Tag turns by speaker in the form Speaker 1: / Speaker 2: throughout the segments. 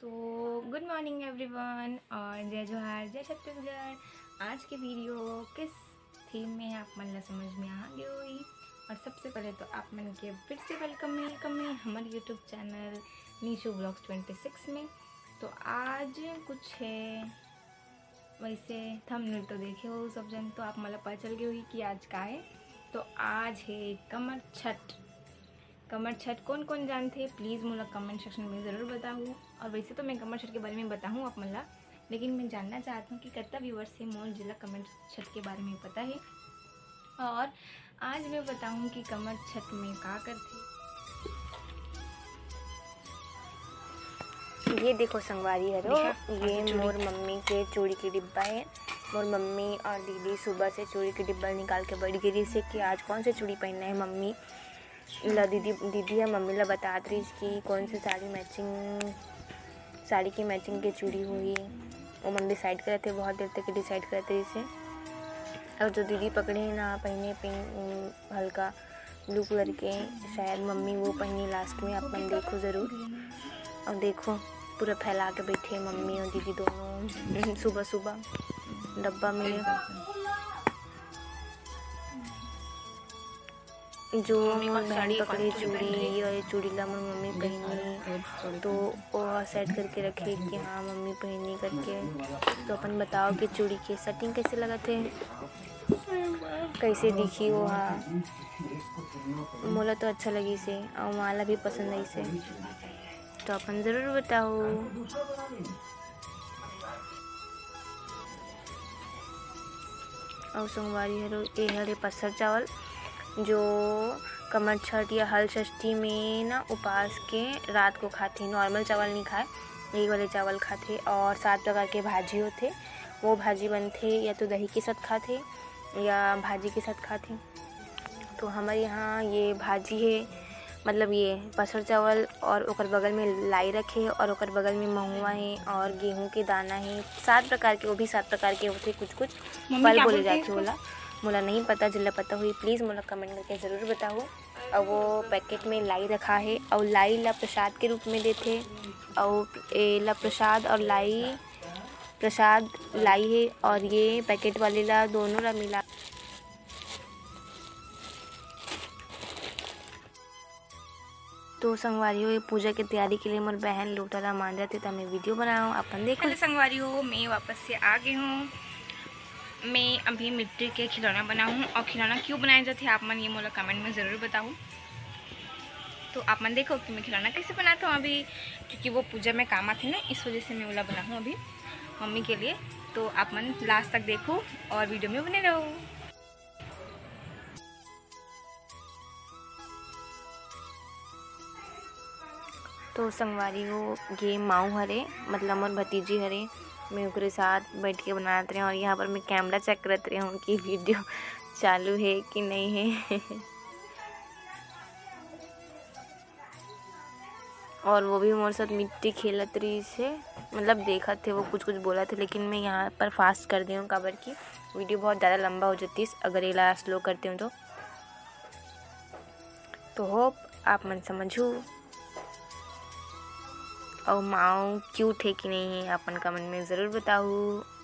Speaker 1: तो good morning everyone और जय जोहार जय छत्तीसगढ़। आज की वीडियो किस थीम में है आप मन ला समझ में आ गई होई। और सबसे पहले तो आप मन के फिर से वेलकम है हमारे यूट्यूब चैनल नीशू ब्लॉग्स 26 में। तो आज कुछ है वैसे थंबनेल तो देखे हो सब जन, तो आप मतलब पता चल गई हुई कि आज का है। तो आज है कमर छठ। कमर छठ कौन कौन जानते हैं प्लीज़ मुझे कमेंट सेक्शन में ज़रूर बताऊँ। और वैसे तो मैं कमर छठ के बारे में बताऊँ आप मला, लेकिन मैं जानना चाहती हूँ कि कितना व्यूवर्स से मोल जिला कमर छठ के बारे में पता है। और आज मैं बताऊँ कि कमर छठ में क्या करते।
Speaker 2: ये देखो संगवारी हरो, ये मोर मम्मी के चूड़ी की डिब्बा है। मोर मम्मी और दीदी सुबह से चूड़ी की डिब्बा निकाल के बैठ गई से कि आज कौन सी चूड़ी पहनना है। मम्मी ला दीदी है मम्मी ला बता रही कि कौन सी साड़ी की मैचिंग की चूड़ी हुई। वो मम्मी डिसाइड करे थे, बहुत देर तक डिसाइड करे थे इसे। और जो दीदी पकड़े ना पहने पिंक हल्का ब्लू कलर के, शायद मम्मी वो पहनी लास्ट में। अपन देखो ज़रूर। और देखो पूरा फैला के बैठे मम्मी और दीदी दोनों सुबह सुबह डब्बा में। जो बहन पकड़े चूड़ी और चूड़ी ला मम्मी पहनी, तो वो सेट करके रखे कि हाँ मम्मी पहनी करके। तो अपन बताओ कि चूड़ी की सेटिंग कैसे लगा थे, कैसे दिखी वो। हाँ मोला तो अच्छा लगी से और माला भी पसंद आई से, तो अपन ज़रूर बताओ। और सोमवारी हरो ये हरे पसर चावल, जो कमर छठ या हल षष्ठी में ना उपास के रात को खाते। नॉर्मल चावल नहीं खाए, यही वाले चावल खाते। और 7 प्रकार के भाजी होते, वो भाजी बनते या तो दही के साथ खाते या भाजी के साथ खाते। तो हमारे यहाँ ये भाजी है, मतलब ये पसर चावल और ओकर बगल में लाई रखे और ओकर बगल में महुआ है और गेहूं के दाना है। 7 प्रकार के, वो भी 7 प्रकार के होते। कुछ फल बोले जाते होला, मुला नहीं पता। जिला पता हुई प्लीज़ मुला कमेंट करके ज़रूर बताओ। और वो पैकेट में लाई रखा है और लाई ला प्रसाद के रूप में देते। और ए ला प्रसाद और प्रसाद लाई है और ये पैकेट वाले ला दोनों ला मिला। तो संगवारी हो पूजा की तैयारी के लिए मोर बहन लोटा मान जाते, तो मैं वीडियो बनाऊँ अपन देखो।
Speaker 1: हेलो संगवारी हो, मैं वापस से आ गई हूँ। मैं अभी मिट्टी के खिलौना बनाऊँ और खिलौना क्यों बनाए जाते आप मन ये मोला कमेंट में ज़रूर बताऊँ। तो आप मन देखो कि मैं खिलौना कैसे बनाता हूँ अभी, क्योंकि वो पूजा में काम आते ना, इस वजह से मैं ओला बना हूँ अभी मम्मी के लिए। तो आप मन लास्ट तक देखो और वीडियो में बने रहो।
Speaker 2: तो संगवारी हो ये माऊ हरे, मतलब मोर भतीजी हरे। मैं उनके साथ बैठ के बनाते रहे और यहाँ पर मैं कैमरा चेक करते रही हूँ कि वीडियो चालू है कि नहीं है। और वो भी मोर साथ मिट्टी खेलत रही से, मतलब देखा थे वो कुछ बोला थे, लेकिन मैं यहाँ पर फास्ट कर दी हूँ काबर की वीडियो बहुत ज़्यादा लंबा हो जाती है अगर ये स्लो करती हूँ तो होप आप मन समझू। और माँ क्यूट है कि नहीं है अपन कमेंट में ज़रूर बताओ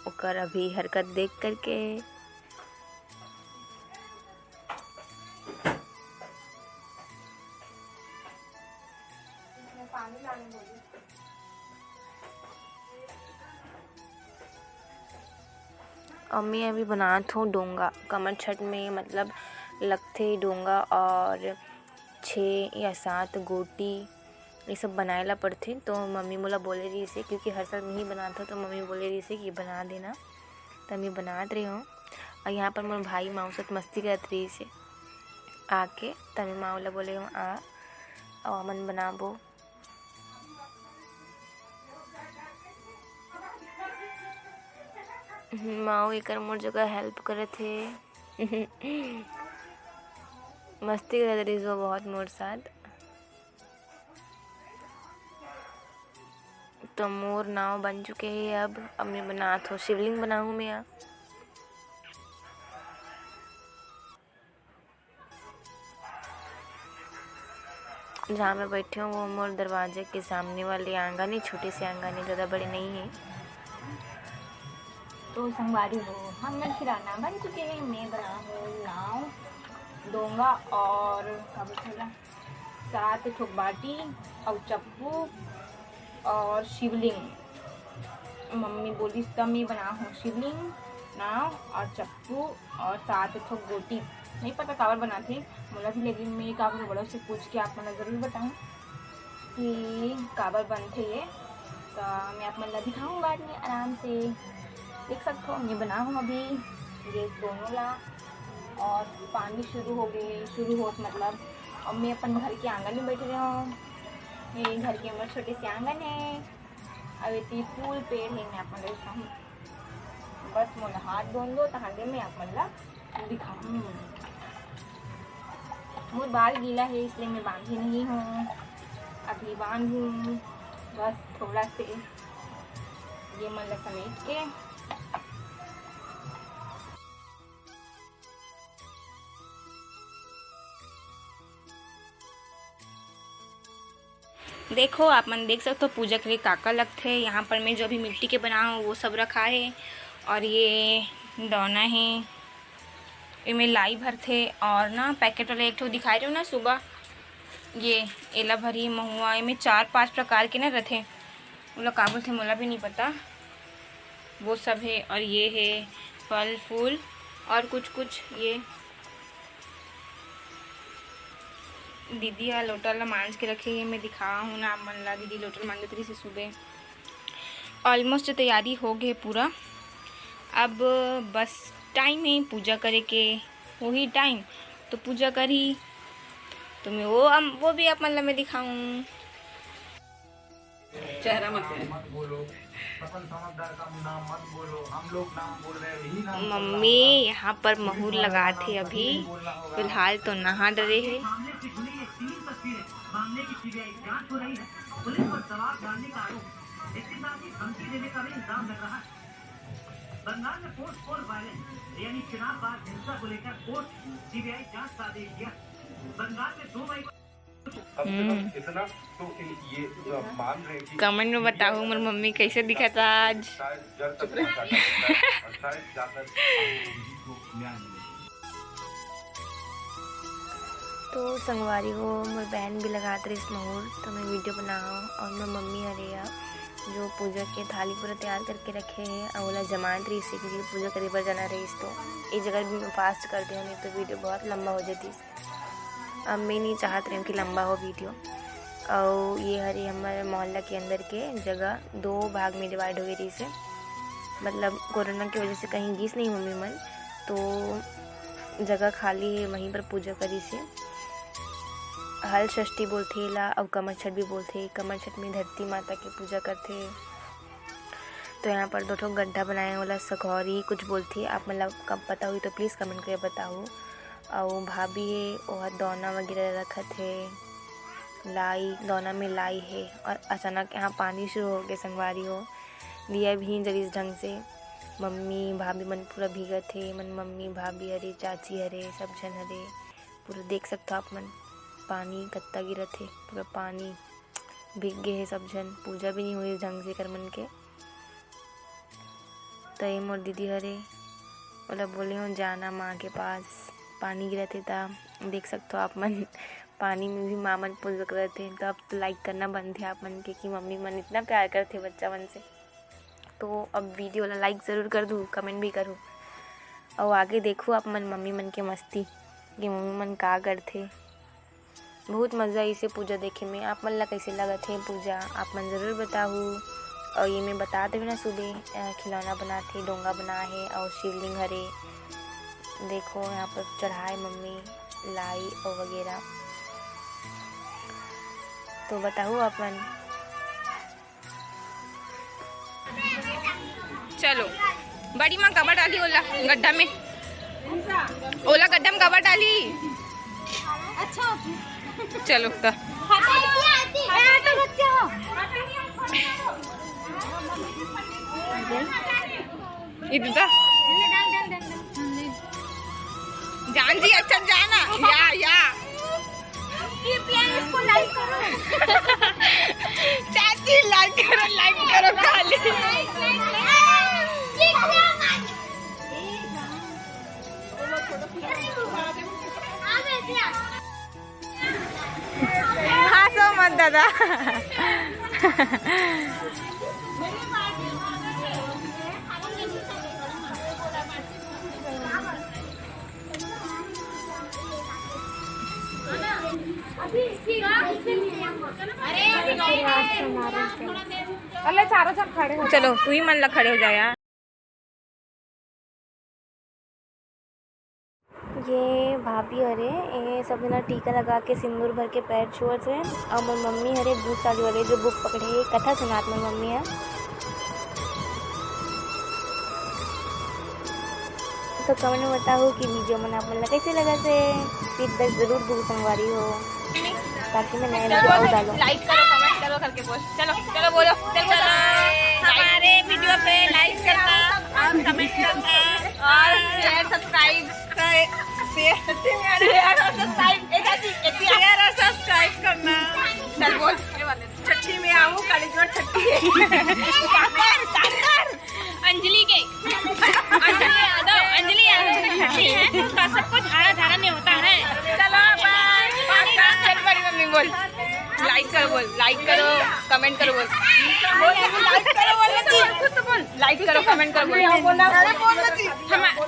Speaker 2: ओकर अभी हरकत देख करके। और मैं अभी बनात हूँ डोंगा। कमर छठ में मतलब लगते डोंगा और 6 या 7 गोटी ये सब बनाए ला पड़ते। तो मम्मी मोला बोले रही से, क्योंकि हर साल मैं ही बनाता तो मम्मी बोले रही से कि बना देना, तो मैं बनात रही हूँ। और यहाँ पर मोर भाई माँ साथ मस्ती करत रही से आके, तभी माँ ला बोले हूँ आ और मन बनाबो। माँ एकर मोर जगह हेल्प करे थे। मस्ती करत रही वो बहुत मोर साथ। तो मोर नाव बन चुके हैं। अब मैं बनात हूँ शिवलिंग बनाऊँ मैं। जहाँ मैं बैठी हूँ वो मोर दरवाजे के सामने वाले आंगन है, छोटे से आंगन है, ज़्यादा बड़े नहीं है।
Speaker 1: तो संगवारी हो, हम लोग खिलाना बन चुके हैं। मैं बना हूँ नाव, डोंगा और क्या बोला 7 ठोक बाटी और चप्पू और शिवलिंग। मम्मी बोली तब मैं बना हूँ शिवलिंग, नाव और चप्पू और 7 ठोक गोटी। नहीं पता काबर बना थे बोला थी, लेकिन मैं काबर बड़ों से पूछ के आप मैं ज़रूर बताऊँ कि काबर बनते ये। तो मैं आप मतलब दिखाऊँ बाद में आराम से देख सकते हो। मैं बनाऊँ अभी ये दोनों ला और पानी शुरू हो मतलब। और मैं अपन घर के आंगन में बैठे रहा हूँ। मेरे घर के अंदर छोटे से आंगन है, अब इतनी फूल पेड़ है। मैं आप मतलब हूँ बस मोला हाथ धोन दो तहांडे में आप मतलब दिखाऊँ। मोर बाल गीला है इसलिए मैं बांधी नहीं हूँ, अभी बांधूँ बस थोड़ा से ये मतलब समेट के। देखो आप मन देख सकते हो पूजा के लिए काका लगते हैं। यहाँ पर मैं जो अभी मिट्टी के बना हूँ वो सब रखा है। और ये डौना है, इनमें लाई भर थे और ना पैकेट वाला एक ठो दिखाई रहे हो ना सुबह, ये एला भरी महुआ। इनमें 4-5 प्रकार के ना रथे, वो लोग काबुल थे मोला भी नहीं पता, वो सब है। और ये है फल फूल और कुछ ये दीदी या लोटल मांझ के रखे हैं। मैं दिखा हूँ ना आप मन ला, दीदी लोटल मांझ तरी से सुबह। ऑलमोस्ट तैयारी हो गई पूरा, अब बस टाइम है पूजा करे के, वही टाइम तो पूजा करी तो मैं वो भी आप मतलब मैं दिखाऊँ। चेहरा मत बोलो, मम्मी यहाँ पर महूर लगा थे, अभी फिलहाल तो नहा डरे है। बंगाल में पोस्ट पोल वायलेंस यानी चुनाव बाद हिंसा को लेकर पोस्ट सीबीआई जांच का आदेश दिया। बंगाल में 2 मई इतना तो ये मान रहे कि कमेंट में बताओ मेरी मम्मी कैसे दिखा था आज।
Speaker 2: तो संगवारी को मेरी बहन भी लगाते रही इस महूर, तो मैं वीडियो बनाऊँ और मैं मम्मी हरिया जो पूजा के थाली पूरा तैयार करके रखे हैं और बोला जमात रही इसी के लिए पूजा करीब पर जाना रही। तो इस जगह भी मैं फास्ट करती हूँ, नहीं तो वीडियो बहुत लंबा हो जाती। अब मैं नहीं चाहती हूँ कि लंबा हो वीडियो। और ये हरी हमारे मोहल्ला के अंदर के जगह 2 भाग में डिवाइड हो गई थी से, मतलब कोरोना की वजह से कहीं गीस नहीं मम्मी मन, तो जगह खाली है वहीं पर पूजा करी से। हल षष्ठी बोलते ला और कमर छठ भी बोलते। कमर छठ में धरती माता की पूजा करते। तो यहाँ पर 2 ठो गड्ढा बनाए वाला सखौरी कुछ बोलती है, आप मतलब कब पता हुई तो प्लीज़ कमेंट करके बताओ। और भाभी है वह दौना वगैरह रखत है, लाई दौना में लाई है। और अचानक यहाँ पानी शुरू हो गया, संगवारी हो दिया भी जरी इस ढंग से। मम्मी भाभी मन पूरा भीगा थे, मन मम्मी भाभी हरे चाची हरे सब जन हरे पूरा देख सकते हो आप मन। पानी कत्ता गिरा थे, पूरा पानी भीग गए है सब जन। पूजा भी नहीं हुई इस ढंग से कर मन के। तो ये मोर दीदी हरे मतलब बोले हूँ जाना माँ के पास, पानी गिरा थे था देख सकते हो आप मन। पानी में भी माँ मन पूजा कर रहे थे। तो अब तो लाइक करना बंद थे आप मन के कि मम्मी मन इतना प्यार करते बच्चा मन से। तो अब वीडियो वाला लाइक ज़रूर कर दूँ, कमेंट भी करूँ और आगे देखूँ आप मन मम्मी मन के मस्ती कि मम्मी मन का करते। बहुत मज़ा इसे पूजा देखे में। आप मन ला कैसे लगा थे पूजा आप मन ज़रूर बताओ। और ये मैं बता दे ना सुबह खिलौना बनाते, डोंगा बना है और शिवलिंग हरे देखो यहाँ पर चढ़ाए मम्मी लाई और वगैरह। तो बताओ अपन।
Speaker 1: चलो बड़ी माँ कबर डाली ओला गड्ढा में, ओला गड्ढा में कबर डाली। अच्छा चलो तो इधर जान जी अच्छा जाना या इसको लाइक करो। चाची लाइक करो खाली। हंसो मत दादा।
Speaker 2: अरे चारों सब खड़े हो, चलो तू ही मन लग खड़े हो जा यार। ये भाभी अरे ये सब जना टीका लगा के सिंदूर भर के पैर छुअत है। और मोर मम्मी अरे दूध साड़ी वाले जो बुक पकड़े कथा सुनात मोर मम्मी है। तो कमेंट में बताओ कि वीडियो मन आप मन कैसे लगा से। फीडबैक जरूर दूर संगवारी हो ताकि मैं नए वीडियो और डालूं।
Speaker 1: लाइक करो, कमेंट करो करके बोल। चलो चलो बोलो। चलो हमारे वीडियो पे लाइक करना और कमेंट करना और शेयर सब्सक्राइब करना। चल बोल। छठी में आऊँ, कालीजोड़ छठी है। अंजलि के अंजलि छठी है तो सब कुछ धारा नहीं होता है। चलो बाय। चल बड़ी मम्मी बोल। लाइक करो बोल, लाइक करो कमेंट करो बोल। लाइक करो बोल, कुछ तो बोल। लाइक करो कमेंट करो बोल।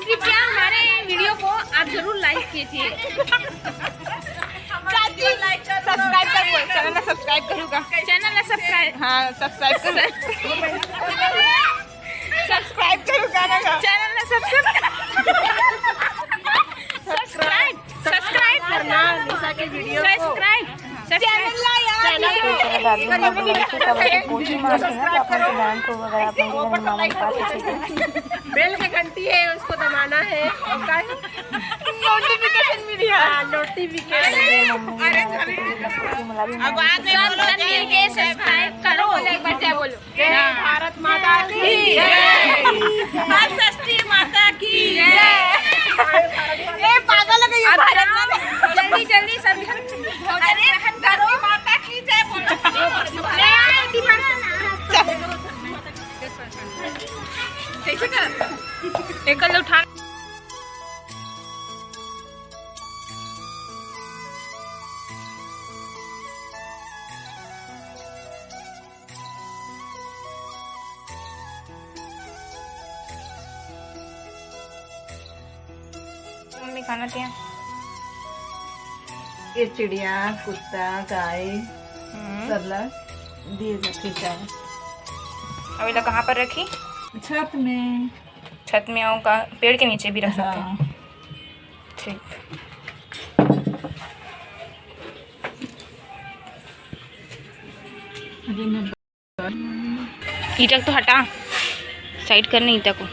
Speaker 1: कृपया हमारे वीडियो को आप जरूर लाइक कीजिए। सब्सक्राइब कर बोल। चैनल में सब्सक्राइब करूँगा। चैनल में सब्सक्राइब, हाँ सब्सक्राइब कर। सब्सक्राइब करूँगा ना चैनल में सब्सक्राइब करना। निशा के वीडियो सब्सक्राइब बेल के घंटी है उसको दबाना है। नोटिफिकेशन मिली है। नोटिफिकेशन अब आगे मिल के सब्सक्राइब करो। एक बार जय बोलो। जय भारत माता की जय। माँ षष्ठी माता की जय। ये पागल है ये भारत माता। जल्दी जल्दी सब अरे करो माता की जय बोलो। कैसे कर एक उठा।
Speaker 2: मम्मी खाना दिया।
Speaker 3: ये चिड़िया कुत्ता गाय सबला दिए जाते चाय।
Speaker 2: अभी तक कहाँ पर रखी?
Speaker 3: छत में।
Speaker 2: छत में आऊँ का? पेड़ के नीचे भी रख सकते हैं। ठीक। ईटा तो हटा, साइड करने ईटा को।